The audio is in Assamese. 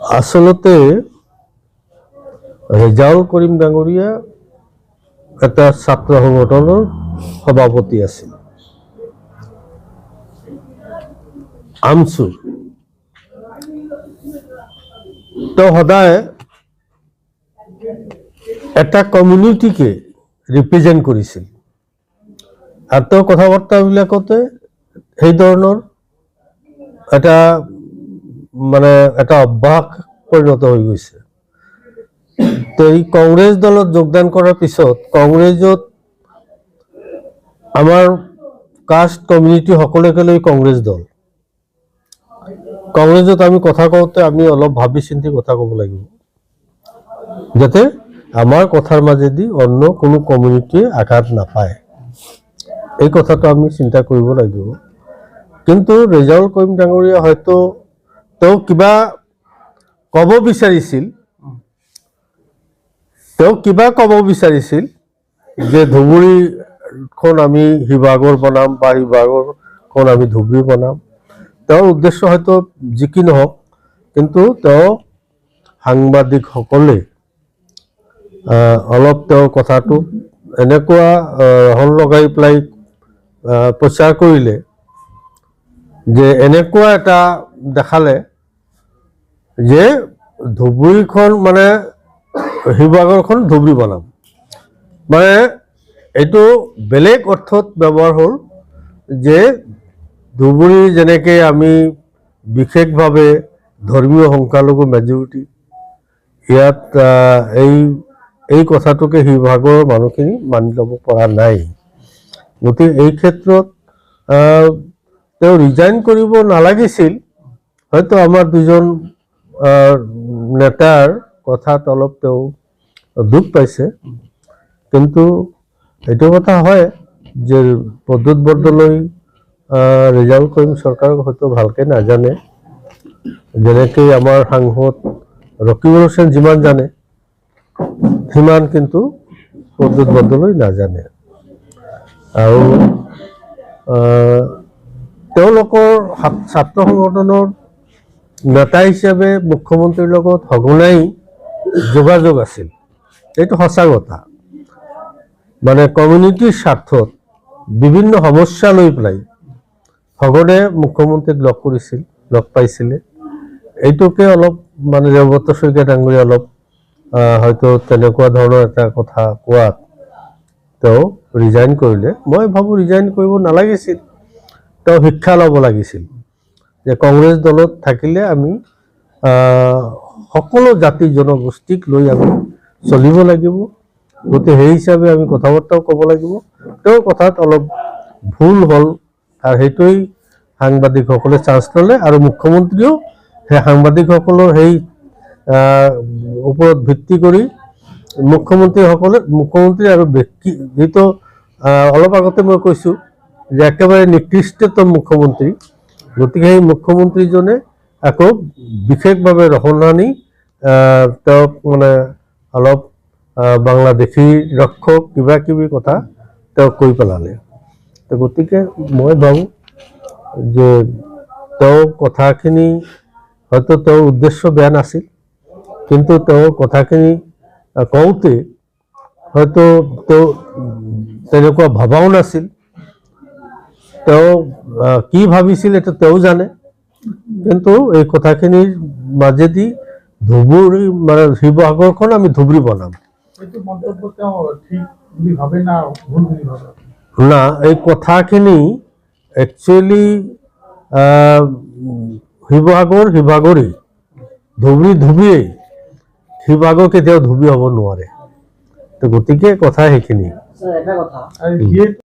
আসলতে ৰেজাউল কৰিম ডাঙৰীয়া এটা ছাত্ৰ সংগঠনৰ সভাপতি আছিল। আমছু তো সদায় এটা কমিউনিটিকে ৰিপ্ৰেজেণ্ট কৰিছিল আৰু তেওঁ কথা বাৰ্তাবিলাকতে সেই ধৰণৰ এটা এটা অভ্যাস পৰিণত হৈ গৈছে। তো এই কংগ্ৰেছ দলত যোগদান কৰাৰ পিছত কংগ্ৰেছত আমাৰ কাষ্ট কমিউনিটি সকলোকে লৈ কংগ্ৰেছ দল, কংগ্ৰেছত আমি কথা কওঁতে আমি অলপ ভাবি চিন্তি কথা ক'ব লাগিব যাতে আমাৰ কথাৰ মাজেদি অন্য কোনো কমিউনিটিয়ে আঘাত নাপায়, এই কথাটো আমি চিন্তা কৰিব লাগিব। কিন্তু ৰেজাউল কৰিম ডাঙৰীয়া হয়তো তেওঁ কিবা ক'ব বিচাৰিছিল, যে ধুবুৰীখন আমি শিৱসাগৰ বনাম বা শিৱসাগৰখন আমি ধুবুৰী বনাম। তেওঁৰ উদ্দেশ্য হয়তো যি কি নহওক, কিন্তু তেওঁ সাংবাদিকসকলে অলপ তেওঁৰ কথাটো এনেকুৱা হল লগাই পেলাই প্ৰচাৰ কৰিলে যে এনেকুৱা এটা দেখালে যে ধুবুৰীখন শিৱসাগৰখন ধুবুৰী বনাম, এইটো বেলেগ অৰ্থত ব্যৱহাৰ হ'ল যে ধুবুৰী যেনেকৈ আমি বিশেষভাৱে ধৰ্মীয় সংখ্যালঘু মেজৰিটি, ইয়াত এই কথাটোকে শিৱসাগৰৰ মানুহখিনি মানি ল'ব পৰা নাই। গতিকে এই ক্ষেত্ৰত তেওঁ ৰিজাইন কৰিব নালাগিছিল। হয়তো আমাৰ দুজন নেতাৰ কথাত অলপ তেওঁ দুখ পাইছে, কিন্তু এইটো কথা হয় যে প্ৰদ্যুৎ বৰদলৈ ৰেজাউল কৰিম চৰকাৰক হয়তো ভালকৈ নাজানে, যেনেকৈ আমাৰ সাংসদ ৰকিবুল হুছেইন যিমান জানে সিমান কিন্তু প্ৰদ্যুৎ বৰদলৈ নাজানে। আৰু তেওঁলোকৰ ছাত্ৰ সংগঠনৰ নেতা হিচাপে মুখ্যমন্ত্ৰীৰ লগত সঘনাই যোগাযোগ আছিল, এইটো সঁচা কথা। কমিউনিটিৰ স্বাৰ্থত বিভিন্ন সমস্যা লৈ পেলাই সঘনে মুখ্যমন্ত্ৰীক লগ পাইছিলে। এইটোকে অলপ দেৱব্ৰত শইকীয়া ডাঙৰীয়া অলপ হয়তো তেনেকুৱা ধৰণৰ এটা কথা কোৱাত তেওঁ ৰিজাইন কৰিলে। মই ভাবোঁ ৰিজাইন কৰিব নালাগিছিল, তেওঁ শিক্ষা ল'ব লাগিছিল যে কংগ্ৰেছ দলত থাকিলে আমি সকলো জাতি জনগোষ্ঠীক লৈ আমি চলিব লাগিব, গতিকে সেই হিচাপে আমি কথা বাৰ্তাও ক'ব লাগিব। তেওঁৰ কথাত অলপ ভুল হ'ল আৰু সেইটোৱেই সাংবাদিকসকলে চান্স ল'লে, আৰু মুখ্যমন্ত্ৰীয়েও সেই সাংবাদিকসকলৰ সেই ওপৰত ভিত্তি কৰি মুখ্যমন্ত্ৰী আৰু ব্যক্তি যিটো অলপ আগতে মই কৈছোঁ যে একেবাৰে নিকৃষ্টতম মুখ্যমন্ত্ৰী, গতিকে সেই মুখ্যমন্ত্ৰীজনে আকৌ বিশেষভাৱে ৰহণানি তেওঁক অলপ বাংলাদেশী ৰক্ষক কিবা কিবি কথা তেওঁক কৈ পেলালে। গতিকে মই ভাবোঁ যে তেওঁ কথাখিনি হয়তো তেওঁৰ উদ্দেশ্য বেয়া নাছিল, কিন্তু তেওঁ কথাখিনি কওঁতে হয়তো তেওঁ তেনেকুৱা ভবাও নাছিল। তেওঁ কি ভাবিছিল এইটো তেওঁ জানে, কিন্তু এই কথাখিনিৰ মাজেদি ধুবুৰী শিৱসাগৰখন আমি ধুবুৰী বনাম না, এই কথাখিনি একচুৱেলি শিৱসাগৰেই, ধুবুৰীয়েই, শিৱসাগৰ কেতিয়াও ধুবুৰী হ'ব নোৱাৰে। তো গতিকে কথা সেইখিনি।